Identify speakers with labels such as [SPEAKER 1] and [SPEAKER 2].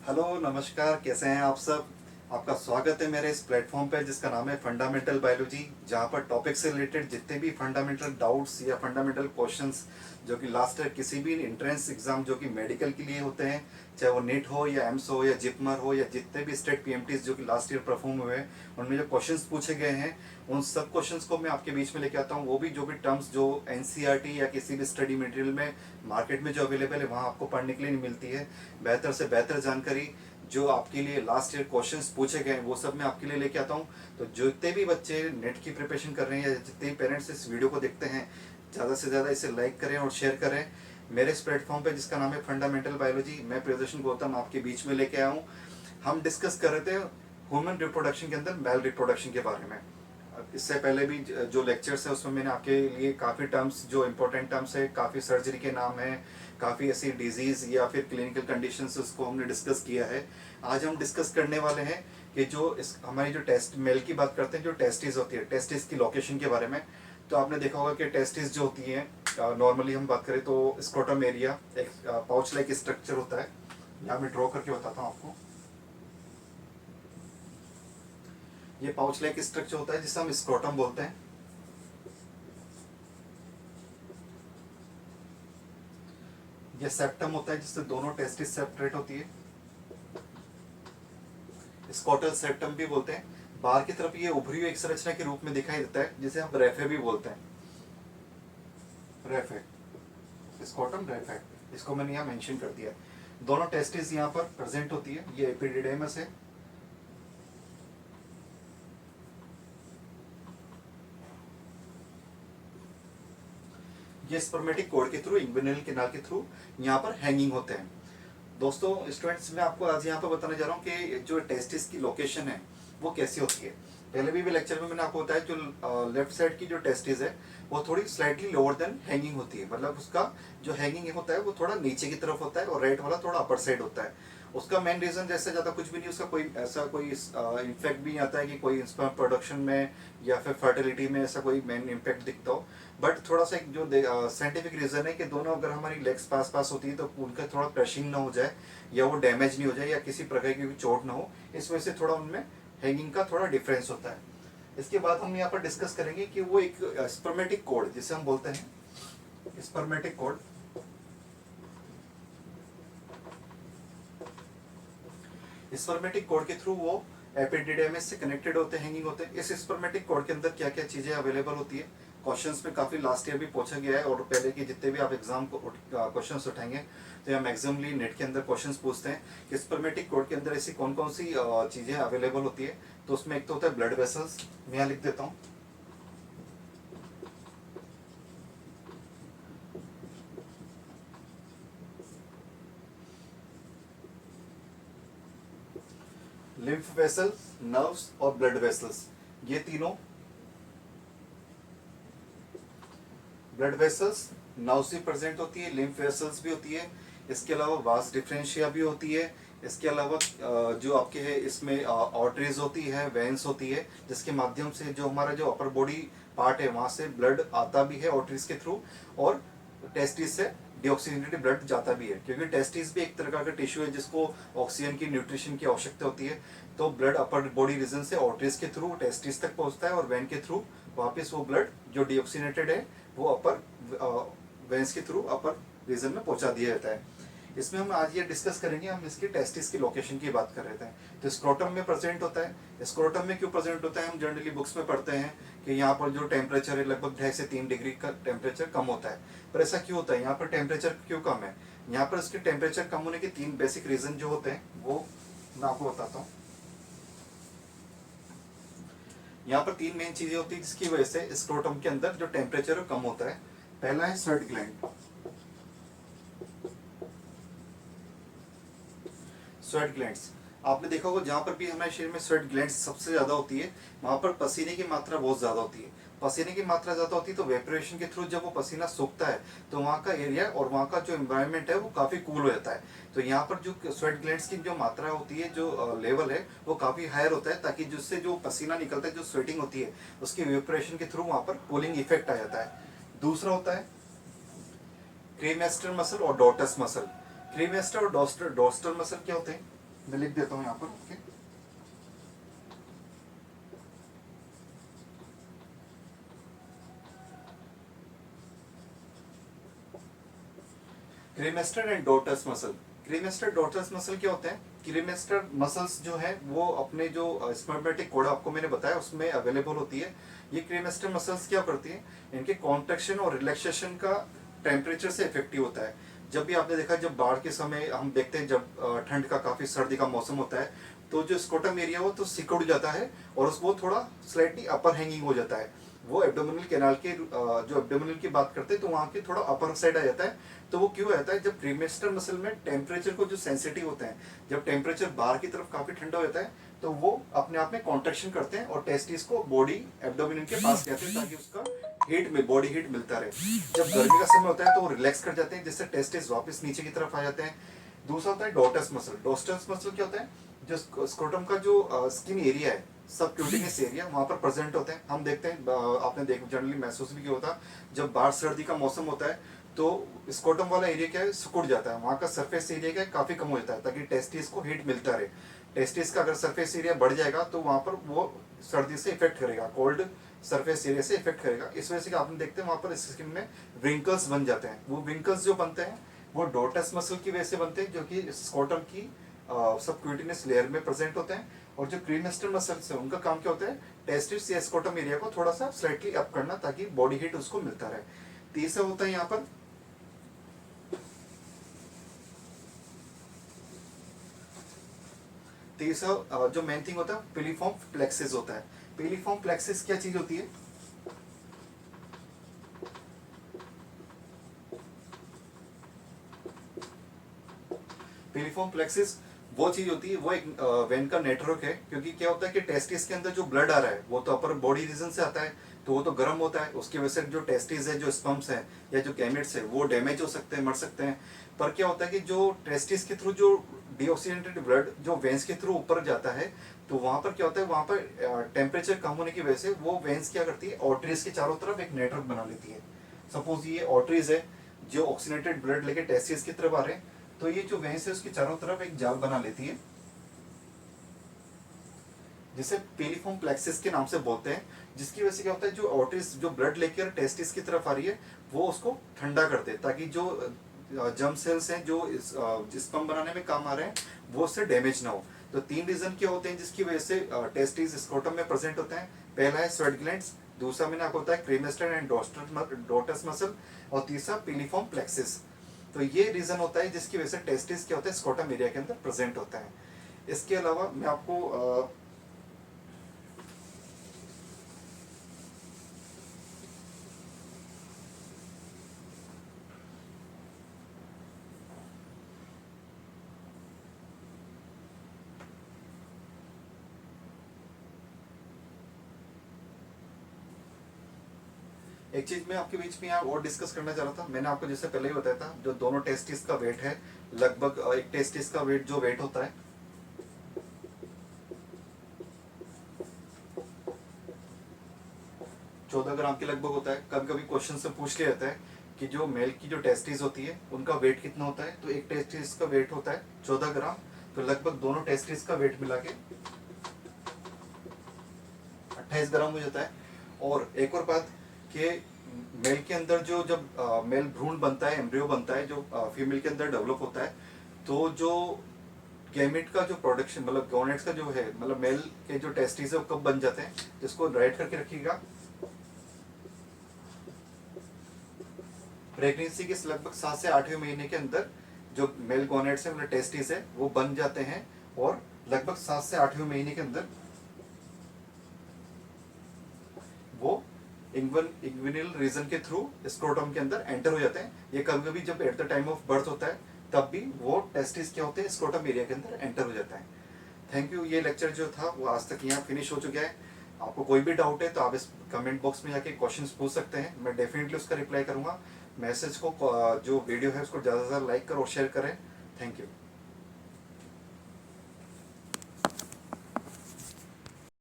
[SPEAKER 1] Hello नमस्कार, कैसे हैं आप सब। आपका स्वागत है मेरे इस प्लेटफॉर्म पे जिसका नाम है फंडामेंटल बायोलॉजी, जहाँ पर टॉपिक से रिलेटेड जितने भी फंडामेंटल डाउट्स या फंडामेंटल क्वेश्चंस जो कि लास्ट ईयर किसी भी एंट्रेंस एग्जाम जो कि मेडिकल के लिए होते हैं, चाहे वो नीट हो या एम्स हो या जिपमर हो या जितने भी स्टेट पीएमटीज जो कि लास्ट ईयर परफॉर्म हुए हैं, उनमें जो क्वेश्चंस पूछे गए हैं उन सब क्वेश्चंस को मैं आपके बीच में लेके आता हूँ। वो भी जो भी टर्म्स जो एनसीईआरटी या किसी भी स्टडी मटेरियल में मार्केट में जो अवेलेबल है वहाँ आपको पढ़ने के लिए नहीं मिलती है। बेहतर से बेहतर जानकारी जो आपके लिए लास्ट ईयर क्वेश्चंस पूछे गए हैं वो सब मैं आपके लिए लेके आता हूँ। तो जितने भी बच्चे नेट की प्रिपरेशन कर रहे हैं या जितने भी पेरेंट्स इस वीडियो को देखते हैं, ज़्यादा से ज़्यादा इसे लाइक करें और शेयर करें। मेरे इस प्लेटफॉर्म पे जिसका नाम है फंडामेंटल बायोलॉजी, मैं प्रियदर्शन गौतम आपके बीच में लेके आया हूँ। हम डिस्कस कर रहे थे ह्यूमन रिप्रोडक्शन के अंदर मेल रिप्रोडक्शन के बारे में। इससे पहले भी जो लेक्चर्स है उसमें मैंने आपके लिए काफ़ी टर्म्स जो इंपॉर्टेंट टर्म्स है, काफ़ी सर्जरी के नाम है, काफ़ी ऐसी डिजीज़ या फिर क्लिनिकल कंडीशंस उसको हमने डिस्कस किया है। आज हम डिस्कस करने वाले हैं कि जो इस हमारी जो टेस्ट मेल की बात करते हैं, जो टेस्टिस होती है, टेस्टिस की लोकेशन के बारे में। तो आपने देखा होगा कि टेस्टिस जो होती हैं, नॉर्मली हम बात करें तो स्क्रोटम एरिया एक पाउच लाइक स्ट्रक्चर होता है। यहाँ मैं ड्रॉ करके बताता हूँ आपको। ये पाउच लाइक स्ट्रक्चर होता है जिसे हम स्क्रोटम बोलते हैं। ये सेप्टम होता है जिससे दोनों टेस्टिस सेपरेट होती है, स्कॉटल सेप्टम भी बोलते हैं। बाहर की तरफ ये उभरी हुई एक संरचना के रूप में दिखाई देता है जिसे हम रेफे भी बोलते हैं। रेफे, स्कॉटम रेफे, इसको मैंने यहाँ मेंशन कर दिया। दोनों टेस्टिस यहाँ पर प्रेजेंट होती है। ये एपिडिडेमस है, ये स्पर्मेटिक कोड के थ्रू, इंग्विनल केनाल के थ्रू यहाँ पर हैंगिंग होते हैं। दोस्तों स्टूडेंट्स, मैं आपको आज यहाँ पर बताने जा रहा हूँ कि जो टेस्टिस की लोकेशन है वो कैसी होती है। पहले भी लेक्चर में मैंने आपको बताया जो लेफ्ट साइड की जो टेस्टिस है वो थोड़ी स्लाइटली लोअर देन हैंगिंग होती है, मतलब उसका जो हैंगिंग होता है वो थोड़ा नीचे की तरफ होता है और राइट वाला थोड़ा अपर साइड होता है। उसका मेन रीजन जैसे ज़्यादा कुछ भी नहीं, उसका कोई ऐसा कोई इम्पैक्ट भी नहीं आता है कि कोई स्पर्म प्रोडक्शन में या फिर फर्टिलिटी में ऐसा कोई मेन इम्पैक्ट दिखता हो। बट थोड़ा सा एक जो साइंटिफिक रीजन है कि दोनों अगर हमारी लेग्स पास पास होती है तो उनका थोड़ा क्रशिंग ना हो जाए या वो डैमेज नहीं हो जाए या किसी प्रकार की चोट ना हो, इस वजह से थोड़ा उनमें हैंगिंग का थोड़ा डिफरेंस होता है। इसके बाद हम यहाँ पर डिस्कस करेंगे कि वो एक स्पर्मेटिक कोड जिसे हम बोलते हैं स्पर्मेटिक कोड। स्पर्मेटिक कोड के थ्रू वो एपिडिडेमिस से कनेक्टेड होते हैं, हैंगिंग होते हैं। इस स्पर्मेटिक कोड के अंदर क्या क्या चीजें अवेलेबल होती है, क्वेश्चंस में काफी लास्ट ईयर भी पूछा गया है और पहले के जितने भी आप एग्जाम को क्वेश्चंस उठाएंगे तो यहाँ मैक्सिममली नेट के अंदर क्वेश्चंस पूछते हैं कि स्पर्मेटिक कोड के अंदर ऐसी कौन कौन सी चीजें अवेलेबल होती है। तो उसमें एक तो होता है ब्लड वेसल्स, मैं यहाँ लिख देता हूँ। लिम्फ वेसल्स, नर्व्स और ब्लड वेसल्स, ये तीनों, ब्लड वेसल्स नर्व्स भी प्रेजेंट होती है, लिम्फ वेसल्स भी होती है, इसके अलावा वास डिफरेंशिया भी होती है। इसके अलावा जो आपके है इसमें आर्टरीज होती है, वेन्स होती है, जिसके माध्यम से जो हमारा जो अपर बॉडी पार्ट है वहां से ब्लड आता भी है आर्टरीज के थ्रू, और टेस्टिस से डिऑक्सीजनेटेड ब्लड जाता भी है, क्योंकि टेस्टिस भी एक तरह का टिश्यू है जिसको ऑक्सीजन की, न्यूट्रिशन की आवश्यकता होती है। तो ब्लड अपर बॉडी रीजन से आर्टरीज के थ्रू टेस्टिस तक पहुंचता है और वेन के थ्रू वापस वो ब्लड जो डिऑक्सीनेटेड है वो अपर वेंस के थ्रू अपर रीजन में पहुंचा दिया जाता है। इसमें हम आज ये डिस्कस करेंगे, हम इसकी टेस्टिस की लोकेशन की बात कर रहे थे। तो स्क्रोटम में प्रेजेंट होता है। स्क्रोटम में क्यों प्रेजेंट होता है, हम जनरली बुक्स में पढ़ते हैं कि यहाँ पर जो टेम्परेचर है लगभग 2.5 से 3 डिग्री का टेम्परेचर कम होता है। पर ऐसा क्यों होता है, यहाँ पर टेम्परेचर क्यों कम है? यहाँ पर इसके टेम्परेचर कम होने के 3 बेसिक रीजन जो होते हैं वो मैं आपको बताता हूँ। यहाँ पर 3 मेन चीजें होती है जिसकी वजह से स्क्रोटम के अंदर जो टेम्परेचर कम होता है। पहला है स्वेट ग्लैंड। स्वेट ग्लैंड्स, आपने देखा होगा जहां पर भी हमारे शरीर में स्वेट ग्लैंड्स सबसे ज्यादा होती है वहां पर पसीने की मात्रा बहुत ज्यादा होती है। पसीने की मात्रा ज्यादा होती है तो वेपरेशन के थ्रू जब वो पसीना सूखता है तो वहाँ का एरिया और वहाँ का जो एनवायरनमेंट है वो काफी कूल हो जाता है। तो यहाँ पर जो स्वेट ग्लैंड्स की जो मात्रा होती है, जो लेवल है वो काफी हायर होता है, ताकि जिससे जो पसीना निकलता है, जो स्वेटिंग होती है, उसकी वेपरेशन के थ्रू वहाँ पर कूलिंग इफेक्ट आ जाता है। दूसरा होता है क्रीमेस्टर मसल और डॉर्टस मसल। क्रीमेस्टर और डॉर्स्टल मसल क्या होते हैं? मैं लिख देता हूँ यहाँ पर। Okay, cremaster and dartos muscle. Cremaster dartos muscle क्या होते हैं? क्रीमेस्टर मसल्स जो है वो अपने जो स्पर्मेटिक कोड आपको मैंने बताया उसमें अवेलेबल होती है। ये क्रीमेस्टर मसल्स क्या करती हैं? इनके कॉन्ट्रैक्शन और रिलैक्सेशन का टेम्परेचर से इफेक्टिव होता है। जब भी आपने देखा, जब बाढ़ के समय हम देखते हैं, जब ठंड का काफी सर्दी का मौसम होता है, तो जो स्कोटम एरिया वो तो सिकुड़ जाता है और उसको थोड़ा स्लाइटली अपर हैंगिंग हो जाता है। वो एब्डोमिनल कैनाल के जो एब्डोमिनल की बात करते हैं तो वहाँ के थोड़ा अपर साइड आ जाता है। तो वो क्यों आता है? जब क्रीमेस्टर मसल में टेम्परेचर को जो सेंसिटिव होता है, जब टेम्परेचर बाहर की तरफ काफी ठंडा हो जाता है तो वो अपने आप में कॉन्ट्रेक्शन करते हैं और टेस्टिस को बॉडी एब्डोमिन के पास जाते हैं ताकि उसका हीट में बॉडी हीट मिलता रहे। जब गर्मी का समय होता है तो वो रिलैक्स कर जाते हैं जिससे टेस्टिस वापस नीचे की तरफ आ जाते हैं। दूसरा होता है डॉटस मसल। डॉटस मसल क्या होता है? जो स्क्रोटम का जो स्किन एरिया है, सब क्यूटिनेस एरिया वहां पर प्रेजेंट होते हैं। हम देखते हैं, आपने देख जनरली महसूस भी किया होता, जब बाहर सर्दी का मौसम होता है तो स्कोटम वाला एरिया क्या है, सिकुड़ जाता है, वहाँ का सरफेस एरिया क्या है, काफी कम हो जाता है ताकि टेस्टिस को हीट मिलता रहे। टेस्टिस का अगर सरफेस एरिया बढ़ जाएगा तो वहाँ पर वो सर्दी से इफेक्ट करेगा, कोल्ड सरफेस एरिया से इफेक्ट करेगा। इस वजह से आपने देखते हैं वहाँ पर स्किन में विंकल्स बन जाते हैं। वो विंकल्स जो बनते हैं वो डॉटस मसल की वजह से बनते हैं, जो कि स्कोटम की सबक्यूटिनस लेयर में प्रेजेंट होते हैं। और जो क्रीमेस्टर मसल्स है उनका काम क्या होता है? टेस्टिस या स्कोटम एरिया को थोड़ा सा स्लाइटली अप करना ताकि बॉडी हीट उसको मिलता रहे। तीसरा होता है यहाँ पर तीसरा जो मेन थिंग होता है पिलीफॉर्म प्लेक्सिस होता है। पिलीफॉर्म प्लेक्सिस क्या चीज होती है? पिलीफॉर्म प्लेक्सिस वो चीज होती है, वो एक वेन का नेटवर्क है। क्योंकि क्या होता है कि टेस्टिस के अंदर जो ब्लड आ रहा है वो तो अपर बॉडी रीजन से आता है, तो वो तो गर्म होता है, उसकी वजह से जो टेस्टिस है, जो स्पर्म्स है या जो गैमेट्स है वो डैमेज हो सकते हैं, मर सकते हैं। पर क्या होता है कि जो टेस्टिस के थ्रू जो डीऑक्सीजनेटेड ब्लड जो वेंस के थ्रू ऊपर जाता है, तो वहां पर क्या होता है, वहां पर टेम्परेचर कम होने की वजह से वो वेंस क्या करती है, ऑर्टरीज के चारों तरफ एक नेटवर्क बना लेती है। सपोज ये ऑर्टरीज है जो ऑक्सीजनेटेड ब्लड लेके टेस्टिस की तरफ आ रहे हैं, तो ये जो वेंस है उसके चारों तरफ एक जाल बना लेती है जिसे पेलिफॉर्म प्लेक्सिस के नाम से बोलते हैं। जिसकी वजह से क्या होता है, जो ऑर्टरीज जो ब्लड लेकर टेस्टिस की तरफ आ रही है वो उसको ठंडा कर दे ताकि जो जर्म सेल्स हैं जो स्पर्म बनाने में काम आ रहे हैं वो उससे डैमेज ना हो। तो तीन रीजन क्या होते हैं जिसकी वजह से टेस्टिस स्क्रोटम में प्रेजेंट होते हैं। पहला है स्वेट ग्लैंड्स, दूसरा मैंने आपको बताया क्रीमेस्टर एंड डॉटस मसल, और तीसरा पिलीफॉर्म प्लेक्सिस। तो ये रीजन होता है जिसकी वजह से टेस्टिस क्या होता है, स्क्रोटम एरिया के अंदर प्रेजेंट होता है। इसके अलावा मैं आपको एक चीज मैं आपके बीच में यहाँ और डिस्कस करना चाह रहा था। मैंने आपको जैसे पहले ही बताया था, जो दोनों टेस्टिस का वेट है, लगभग एक टेस्टिस का वेट जो वेट होता है 14 ग्राम के लगभग होता है। कभी कभी क्वेश्चन से पूछ लिया जाता है कि जो मेल की जो टेस्टिस होती है उनका वेट कितना होता है, तो एक टेस्टिस का वेट होता है 14 ग्राम। तो लगभग दोनों टेस्टिस का वेट मिला के 28 ग्राम हो जाता है। और एक और बात कि मेल के अंदर जो जब मेल भ्रूण बनता है, एम्ब्रियो बनता है, जो फीमेल के अंदर डेवलप होता है, तो जो गैमेट का जो प्रोडक्शन मतलब गोनेट्स का जो है, मतलब मेल के जो टेस्टिस है वो कब बन जाते हैं, जिसको राइट करके रखिएगा। प्रेगनेंसी के लगभग 7 से 8वें महीने के अंदर जो मेल गोनेट्स है मतलब टेस्टिस है वो बन जाते हैं, और लगभग 7 से 8वें महीने के अंदर वो इग्विनल रीजन के थ्रू स्क्रोटम के अंदर एंटर हो जाते हैं। ये कभी कभी जब at the time of birth होता है तब भी वो टेस्टिस क्या होते हैं, स्क्रोटम एरिया के अंदर एंटर हो जाता है। Thank you. ये लेक्चर जो था वो आज तक यहाँ फिनिश हो चुका है। आपको कोई भी डाउट है तो आप इस कमेंट बॉक्स में जाके क्वेश्चंस पूछ सकते हैं, मैं डेफिनेटली उसका रिप्लाई करूंगा। मैसेज को जो वीडियो है उसको ज़्यादा से ज़्यादा लाइक करो और शेयर करें। Thank you.